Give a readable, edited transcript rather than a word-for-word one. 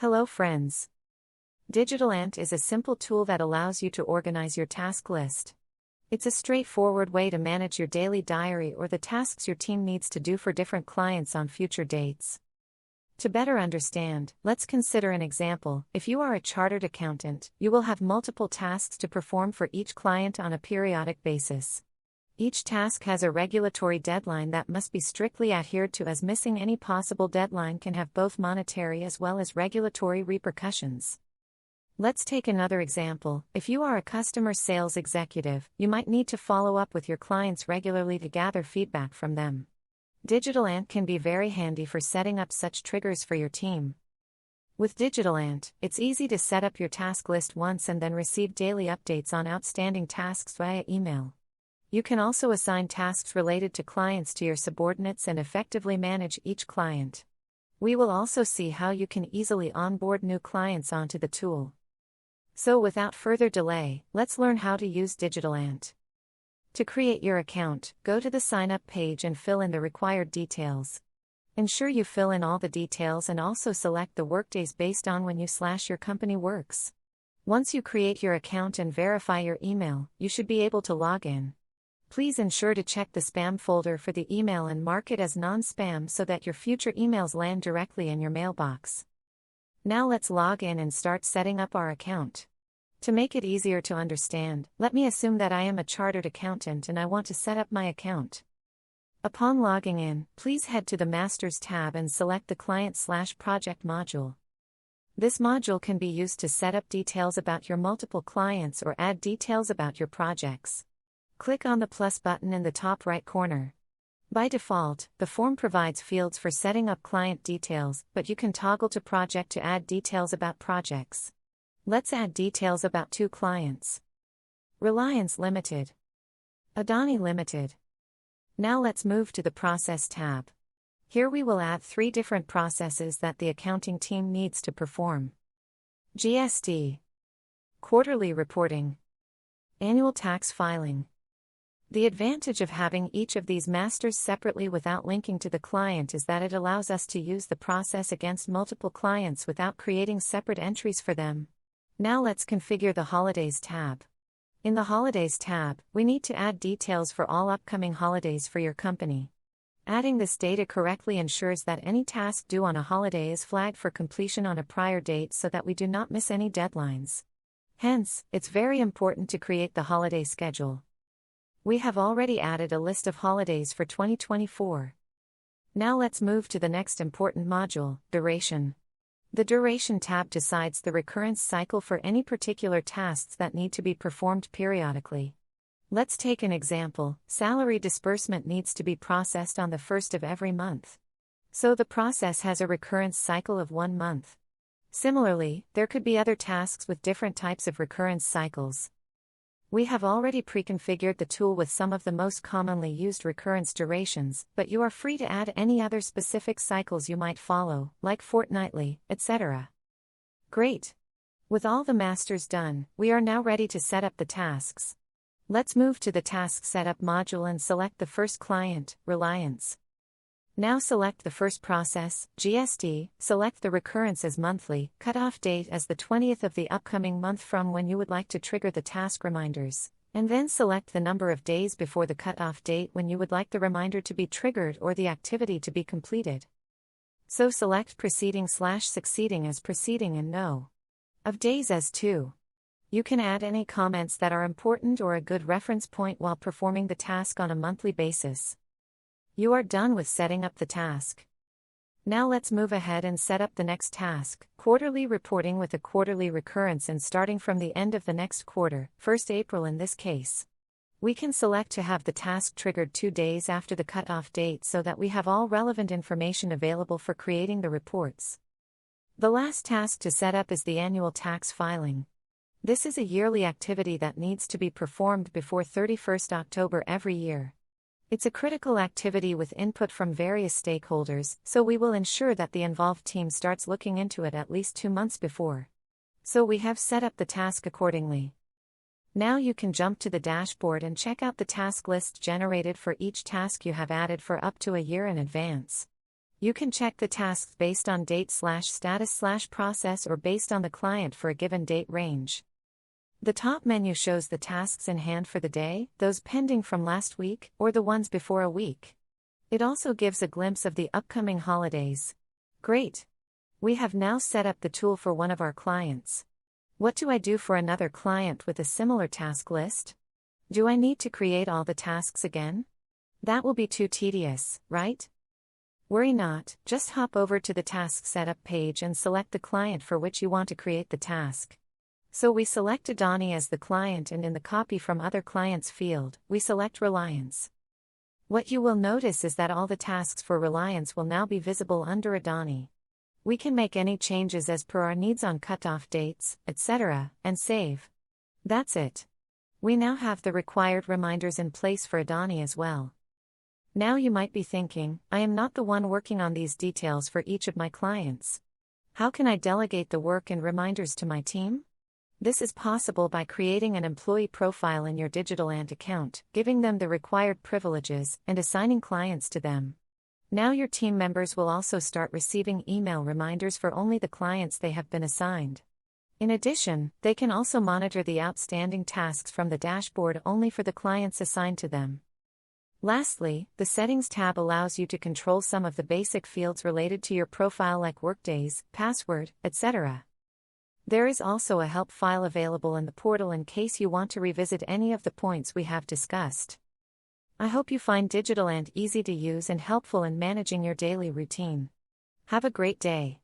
Hello friends. DigitalAnt is a simple tool that allows you to organize your task list. It's a straightforward way to manage your daily diary or the tasks your team needs to do for different clients on future dates. To better understand, let's consider an example. If you are a chartered accountant, you will have multiple tasks to perform for each client on a periodic basis. Each task has a regulatory deadline that must be strictly adhered to, as missing any possible deadline can have both monetary as well as regulatory repercussions. Let's take another example. If you are a customer sales executive, you might need to follow up with your clients regularly to gather feedback from them. DigitalAnt can be very handy for setting up such triggers for your team. With DigitalAnt, it's easy to set up your task list once and then receive daily updates on outstanding tasks via email. You can also assign tasks related to clients to your subordinates and effectively manage each client. We will also see how you can easily onboard new clients onto the tool. So without further delay, let's learn how to use DigitalAnt. To create your account, go to the sign up page and fill in the required details. Ensure you fill in all the details and also select the workdays based on when your company works. Once you create your account and verify your email, you should be able to log in. Please ensure to check the spam folder for the email and mark it as non-spam so that your future emails land directly in your mailbox. Now let's log in and start setting up our account. To make it easier to understand, let me assume that I am a chartered accountant and I want to set up my account. Upon logging in, please head to the Masters tab and select the Client/Project module. This module can be used to set up details about your multiple clients or add details about your projects. Click on the plus button in the top right corner. By default, the form provides fields for setting up client details, but you can toggle to project to add details about projects. Let's add details about 2 clients. Reliance Limited. Adani Limited. Now let's move to the Process tab. Here we will add 3 different processes that the accounting team needs to perform. GST. Quarterly reporting. Annual tax filing. The advantage of having each of these masters separately without linking to the client is that it allows us to use the process against multiple clients without creating separate entries for them. Now let's configure the Holidays tab. In the Holidays tab, we need to add details for all upcoming holidays for your company. Adding this data correctly ensures that any task due on a holiday is flagged for completion on a prior date so that we do not miss any deadlines. Hence, it's very important to create the holiday schedule. We have already added a list of holidays for 2024. Now let's move to the next important module, Duration. The Duration tab decides the recurrence cycle for any particular tasks that need to be performed periodically. Let's take an example. Salary disbursement needs to be processed on the 1st of every month. So the process has a recurrence cycle of 1 month. Similarly, there could be other tasks with different types of recurrence cycles. We have already pre-configured the tool with some of the most commonly used recurrence durations, but you are free to add any other specific cycles you might follow, like fortnightly, etc. Great! With all the masters done, we are now ready to set up the tasks. Let's move to the Task Setup module and select the first client, Reliance. Now select the first process, GST, select the recurrence as monthly, cutoff date as the 20th of the upcoming month from when you would like to trigger the task reminders, and then select the number of days before the cutoff date when you would like the reminder to be triggered or the activity to be completed. So select preceding/succeeding as preceding and no. Of days as 2. You can add any comments that are important or a good reference point while performing the task on a monthly basis. You are done with setting up the task. Now let's move ahead and set up the next task, quarterly reporting with a quarterly recurrence and starting from the end of the next quarter, 1st April in this case. We can select to have the task triggered 2 days after the cutoff date so that we have all relevant information available for creating the reports. The last task to set up is the annual tax filing. This is a yearly activity that needs to be performed before 31st October every year. It's a critical activity with input from various stakeholders, so we will ensure that the involved team starts looking into it at least 2 months before. So we have set up the task accordingly. Now you can jump to the dashboard and check out the task list generated for each task you have added for up to a year in advance. You can check the tasks based on date/status/process or based on the client for a given date range. The top menu shows the tasks in hand for the day, those pending from last week, or the ones before a week. It also gives a glimpse of the upcoming holidays. Great! We have now set up the tool for one of our clients. What do I do for another client with a similar task list? Do I need to create all the tasks again? That will be too tedious, right? Worry not, just hop over to the Task Setup page and select the client for which you want to create the task. So we select Adani as the client, and in the Copy from Other Clients field, we select Reliance. What you will notice is that all the tasks for Reliance will now be visible under Adani. We can make any changes as per our needs on cutoff dates, etc., and save. That's it. We now have the required reminders in place for Adani as well. Now you might be thinking, I am not the one working on these details for each of my clients. How can I delegate the work and reminders to my team? This is possible by creating an employee profile in your DigitalAnt account, giving them the required privileges, and assigning clients to them. Now your team members will also start receiving email reminders for only the clients they have been assigned. In addition, they can also monitor the outstanding tasks from the dashboard only for the clients assigned to them. Lastly, the Settings tab allows you to control some of the basic fields related to your profile like workdays, password, etc. There is also a help file available in the portal in case you want to revisit any of the points we have discussed. I hope you find DigitalAnt easy to use and helpful in managing your daily routine. Have a great day.